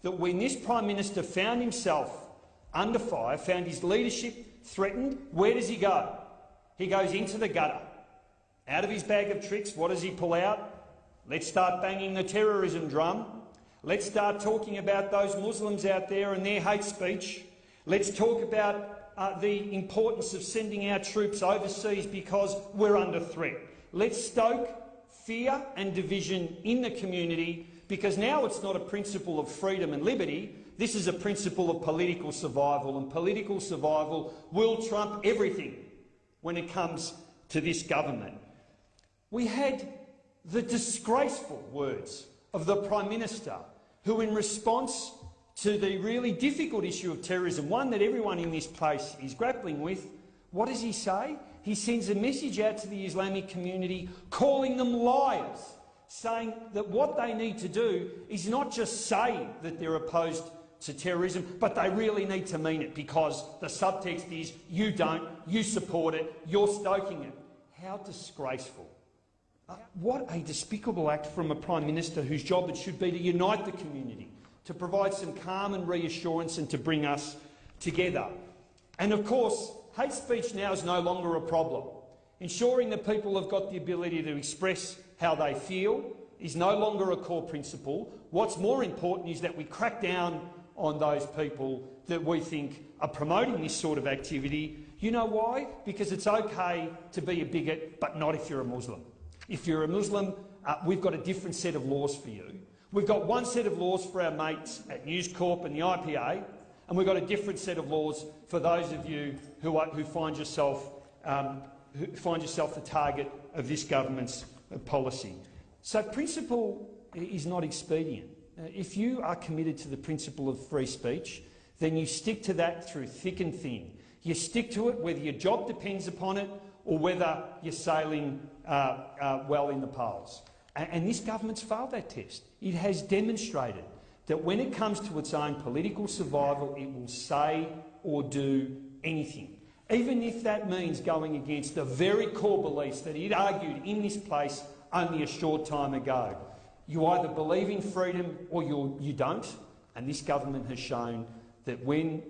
that when this Prime Minister found himself under fire, found his leadership threatened, where does he go? He goes into the gutter. Out of his bag of tricks, what does he pull out? Let's start banging the terrorism drum. Let's start talking about those Muslims out there and their hate speech. Let's talk about the importance of sending our troops overseas because we're under threat. Let's stoke fear and division in the community, because now it's not a principle of freedom and liberty, this is a principle of political survival, and political survival will trump everything when it comes to this government. We had the disgraceful words of the Prime Minister, who in response to the really difficult issue of terrorism, one that everyone in this place is grappling with, what does he say? He sends a message out to the Islamic community calling them liars, saying that what they need to do is not just say that they're opposed to terrorism, but they really need to mean it, because the subtext is you don't, you support it, you're stoking it. How disgraceful. What a despicable act from a Prime Minister whose job it should be to unite the community, to provide some calm and reassurance and to bring us together. And of course, hate speech now is no longer a problem. Ensuring that people have got the ability to express how they feel is no longer a core principle. What's more important is that we crack down on those people that we think are promoting this sort of activity. You know why? Because it's okay to be a bigot, but not if you're a Muslim. If you're a Muslim, we've got a different set of laws for you. We've got one set of laws for our mates at News Corp and the IPA, and we've got a different set of laws for those of you who find yourself the target of this government's policy. So principle is not expedient. If you are committed to the principle of free speech, then you stick to that through thick and thin. You stick to it whether your job depends upon it or whether you're sailing well in the polls. And this government's failed that test. It has demonstrated that when it comes to its own political survival, it will say or do anything, even if that means going against the very core beliefs that it argued in this place only a short time ago. You either believe in freedom or you don't, and this government has shown that when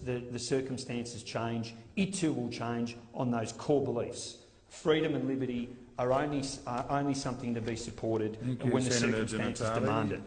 the circumstances change, it too will change on those core beliefs. Freedom and liberty are only something to be supported when the circumstances demand it.